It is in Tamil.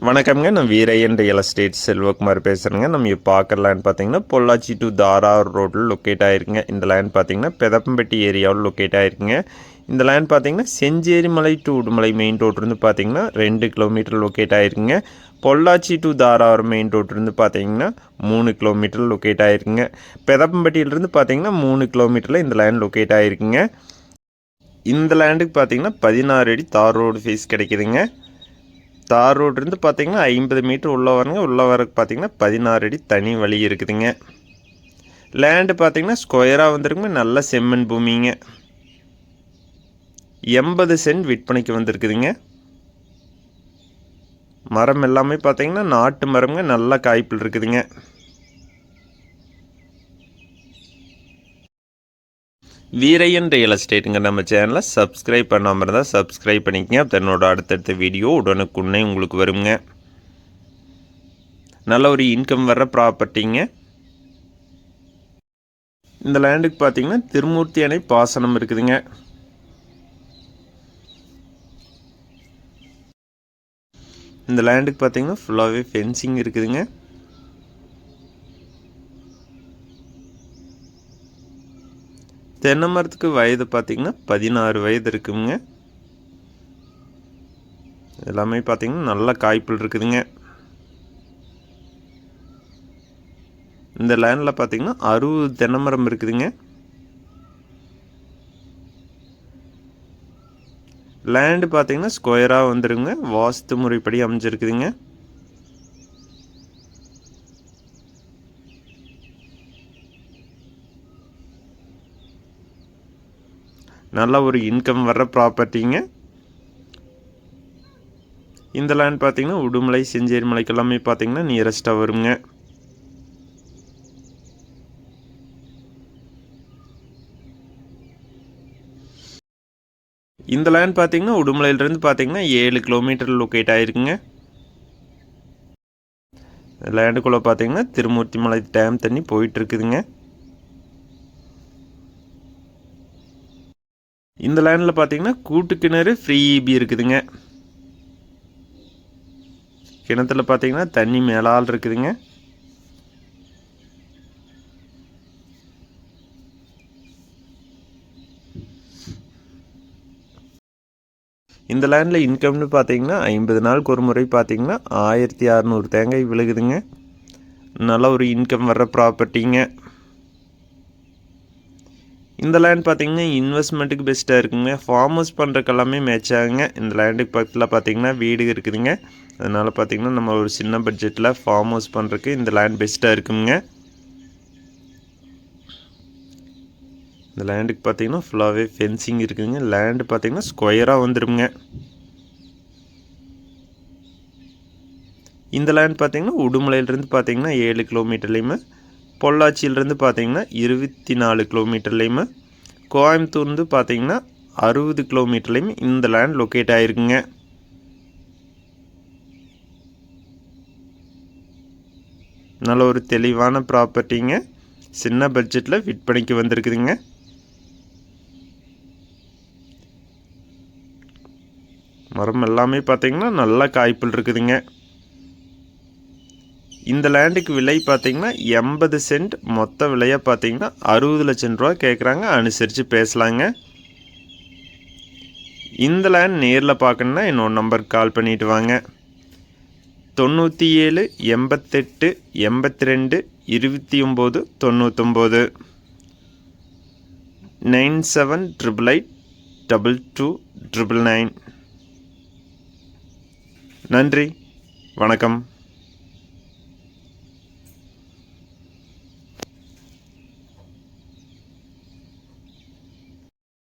வணக்கம்ங்க. நான் வீரையன் ரியல் எஸ்டேட் செல்வகுமார் பேசுகிறேங்க. நம்ம இப்போ பார்க்குற லேண்ட் பார்த்தீங்கன்னா பொள்ளாச்சி டு தாரார் ரோட்டில் லொக்கேட் ஆகிருக்குங்க. இந்த லேண்ட் பார்த்தீங்கன்னா பெதப்பம்பட்டி ஏரியாவில் லொக்கேட் ஆகிருக்குங்க. இந்த லேண்ட் பார்த்தீங்கன்னா செஞ்சேரி மலை டு உடுமலை மெயின் ரோட்லேருந்து பார்த்தீங்கன்னா 2 கிலோமீட்டர் லொக்கேட் ஆகிருக்குங்க. பொள்ளாச்சி டு தாரார் மெயின் ரோட்லேருந்து பார்த்தீங்கன்னா 3 கிலோமீட்டர் லொக்கேட் ஆகிருக்குங்க. பெதப்பம்பட்டியிலேருந்து பார்த்தீங்கன்னா 3 கிலோமீட்டரில் இந்த லேண்ட் லொக்கேட் ஆகிருக்குங்க. இந்த லேண்டுக்கு பார்த்தீங்கன்னா 16 அடி தார் ரோடு ஃபேஸ் கிடைக்குதுங்க. தார் ரோடு இருந்து பார்த்தீங்கன்னா 50 மீட்டர் உள்ளே வரங்க. உள்ளே வரக்கு பார்த்தீங்கன்னா 16 அடி தனி வழி இருக்குதுங்க. லேண்டு பார்த்தீங்கன்னா ஸ்கொயராக வந்துருக்குங்க. நல்ல செம்மண் பூமிங்க. 80 சென்ட் விற்பனைக்கு வந்திருக்குதுங்க. மரம் எல்லாமே பார்த்தீங்கன்னா நாட்டு மரம்ங்க. நல்ல காய்ப்பில் இருக்குதுங்க. வீரையன் ரியல் எஸ்டேட்டுங்க நம்ம சேனலை சப்ஸ்கிரைப் பண்ணாமல் இருந்தால் சப்ஸ்கிரைப் பண்ணிக்கங்க. தன்னோட அடுத்தடுத்த வீடியோ உடனுக்குன்னே உங்களுக்கு வருங்க. நல்ல ஒரு இன்கம் வர்ற ப்ராப்பர்ட்டிங்க. இந்த லேண்டுக்கு பார்த்தீங்கன்னா திருமூர்த்தி அணை பாசனம் இருக்குதுங்க. இந்த லேண்டுக்கு பார்த்தீங்கன்னா ஃபுல்லாகவே ஃபென்சிங் இருக்குதுங்க. தென்னை மரத்துக்கு வயது பார்த்திங்கன்னா 16 வயது இருக்குங்க. எல்லாமே பார்த்திங்கன்னா நல்ல காய்ப்பில் இருக்குதுங்க. இந்த லேண்டில் பார்த்திங்கன்னா 60 தென்னை மரம் இருக்குதுங்க. லேண்டு பார்த்திங்கன்னா ஸ்கொயராக வந்துடுங்க. வாஸ்து முறைப்படி அமைஞ்சிருக்குதுங்க. நல்ல ஒரு இன்கம் வர்ற ப்ராப்பர்ட்டிங்க. இந்த லேண்ட் பார்த்தீங்கன்னா உடுமலை செஞ்சேரி மலைக்கு எல்லாமே பார்த்தீங்கன்னா நியரஸ்ட்டாக வருங்க. இந்த லேண்ட் பார்த்தீங்கன்னா உடுமலையிலிருந்து பார்த்தீங்கன்னா 7 கிலோமீட்டர் லொக்கேட் ஆகிருக்குங்க. லேண்டுக்குள்ளே பார்த்தீங்கன்னா திருமூர்த்தி மலை டேம் தண்ணி போயிட்டு இருக்குதுங்க. இந்த லேண்டில் பார்த்தீங்கன்னா கூட்டு கிணறு ஃப்ரீ இபி இருக்குதுங்க. கிணத்துல பார்த்தீங்கன்னா தண்ணி மேலால் இருக்குதுங்க. இந்த லேண்டில் இன்கம்னு பார்த்தீங்கன்னா 50 நாளுக்கு ஒரு முறை பார்த்தீங்கன்னா 1600 தேங்காய் விழுகுதுங்க. நல்ல ஒரு இன்கம் வர்ற ப்ராப்பர்ட்டிங்க. இந்த லேண்ட் பார்த்தீங்கன்னா இன்வெஸ்ட்மெண்ட்டுக்கு பெஸ்ட்டாக இருக்குங்க. ஃபார்ம் ஹவுஸ் பண்ணுறக்கு எல்லாமே மேட்ச் ஆகுங்க. இந்த லேண்டுக்கு பக்கத்தில் பார்த்தீங்கன்னா வீடு இருக்குதுங்க. அதனால் பார்த்தீங்கன்னா நம்ம ஒரு சின்ன பட்ஜெட்டில் ஃபார்ம் ஹவுஸ் பண்ணுறதுக்கு இந்த லேண்ட் பெஸ்ட்டாக இருக்குங்க. இந்த லேண்டுக்கு பார்த்தீங்கன்னா ஃபுல்லாகவே ஃபென்சிங் இருக்குதுங்க. லேண்டு பார்த்தீங்கன்னா ஸ்கொயராக வந்துடுங்க. இந்த லேண்ட் பார்த்தீங்கன்னா உடுமலையிலேருந்து பார்த்தீங்கன்னா 7 கிலோமீட்டர்லேயுமே, பொள்ளாச்சியிலேருந்து பார்த்தீங்கன்னா 24 கிலோமீட்டர்லேயுமே, கோயம்புத்தூர்லேருந்து பார்த்தீங்கன்னா 60 கிலோமீட்டர்லேயுமே இந்த லேண்ட் லொக்கேட் ஆகிருக்குங்க. நல்ல ஒரு தெளிவான ப்ராப்பர்ட்டிங்க. சின்ன பட்ஜெட்டில் விற்பனைக்கு வந்திருக்குதுங்க. மரம் எல்லாமே பார்த்தீங்கன்னா நல்ல காய்ப்பில் இருக்குதுங்க. இந்த லேண்டுக்கு விலை பார்த்தீங்கன்னா 80 சென்ட், மொத்த விலையாக பார்த்தீங்கன்னா 60 லட்சம் ரூபா கேட்குறாங்க. அனுசரித்து பேசலாங்க. இந்த லேண்ட் நேரில் பார்க்கணுன்னா என்னோட நம்பருக்கு கால் பண்ணிவிட்டு வாங்க. 97 88 82 29 99 9788 22 999. நன்றி, வணக்கம்.